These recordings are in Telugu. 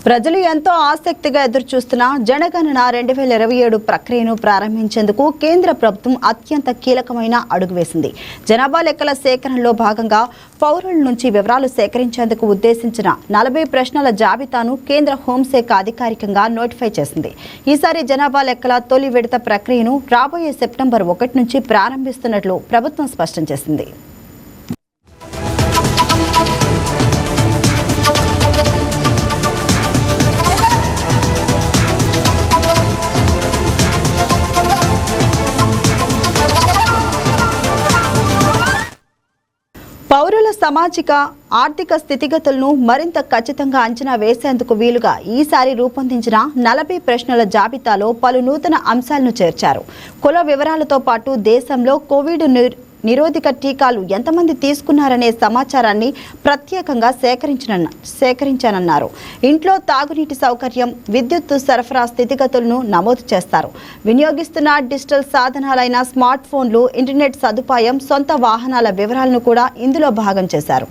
ప్రజలు ఎంతో ఆసక్తిగా ఎదురుచూస్తున్న జనగణన 2027 ప్రక్రియను ప్రారంభించేందుకు కేంద్ర ప్రభుత్వం అత్యంత కీలకమైన అడుగు వేసింది. జనాభా లెక్కల సేకరణలో భాగంగా పౌరుల నుంచి వివరాలు సేకరించేందుకు ఉద్దేశించిన 40 ప్రశ్నల జాబితాను కేంద్ర హోంశాఖ అధికారికంగా నోటిఫై చేసింది. ఈసారి జనాభా లెక్కల తొలి విడత ప్రక్రియను రాబోయే సెప్టెంబర్ 1 నుంచి ప్రారంభిస్తున్నట్లు ప్రభుత్వం స్పష్టం చేసింది. పౌరుల సామాజిక ఆర్థిక స్థితిగతులను మరింత ఖచ్చితంగా అంచనా వేసేందుకు వీలుగా ఈసారి రూపొందించిన 40 ప్రశ్నల జాబితాలో పలు నూతన అంశాలను చేర్చారు. కుల వివరాలతో పాటు దేశంలో కోవిడ్ నిరోధక టీకాలు ఎంతమంది తీసుకున్నారనే సమాచారాన్ని ప్రత్యేకంగా సేకరించానన్నారు. ఇంట్లో తాగునీటి సౌకర్యం, విద్యుత్ సరఫరా స్థితిగతులను నమోదు చేస్తారు. వినియోగిస్తున్న డిజిటల్ సాధనాలైన స్మార్ట్ ఫోన్లు, ఇంటర్నెట్ సదుపాయం, సొంత వాహనాల వివరాలను కూడా ఇందులో భాగం చేశారు.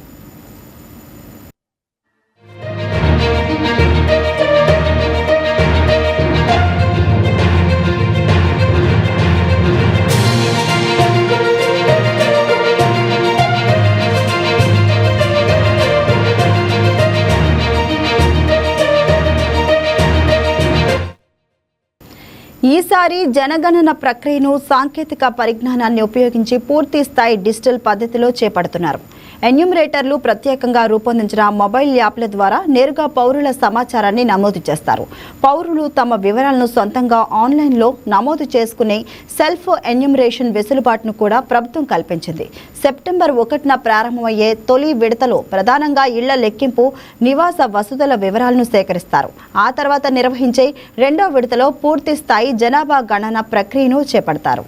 ఈసారి జనగణన ప్రక్రియను సాంకేతిక పరిజ్ఞానాన్ని ఉపయోగించి పూర్తి స్థాయి డిజిటల్ పద్ధతిలో చేపడుతున్నారు. ఎన్యూమరేటర్లు ప్రత్యేకంగా రూపొందించిన మొబైల్ యాప్ల ద్వారా నేరుగా పౌరుల సమాచారాన్ని నమోదు చేస్తారు. పౌరులు తమ వివరాలను సొంతంగా ఆన్లైన్లో నమోదు చేసుకునే సెల్ఫ్ ఎన్యూమరేషన్ వెసులుబాటును కూడా ప్రభుత్వం కల్పించింది. సెప్టెంబర్ 1న ప్రారంభమయ్యే తొలి విడతలో ప్రధానంగా ఇళ్ల లెక్కింపు, నివాస వసతుల వివరాలను సేకరిస్తారు. ఆ తర్వాత నిర్వహించే రెండో విడతలో పూర్తి స్థాయి జనాభా గణన ప్రక్రియను చేపడతారు.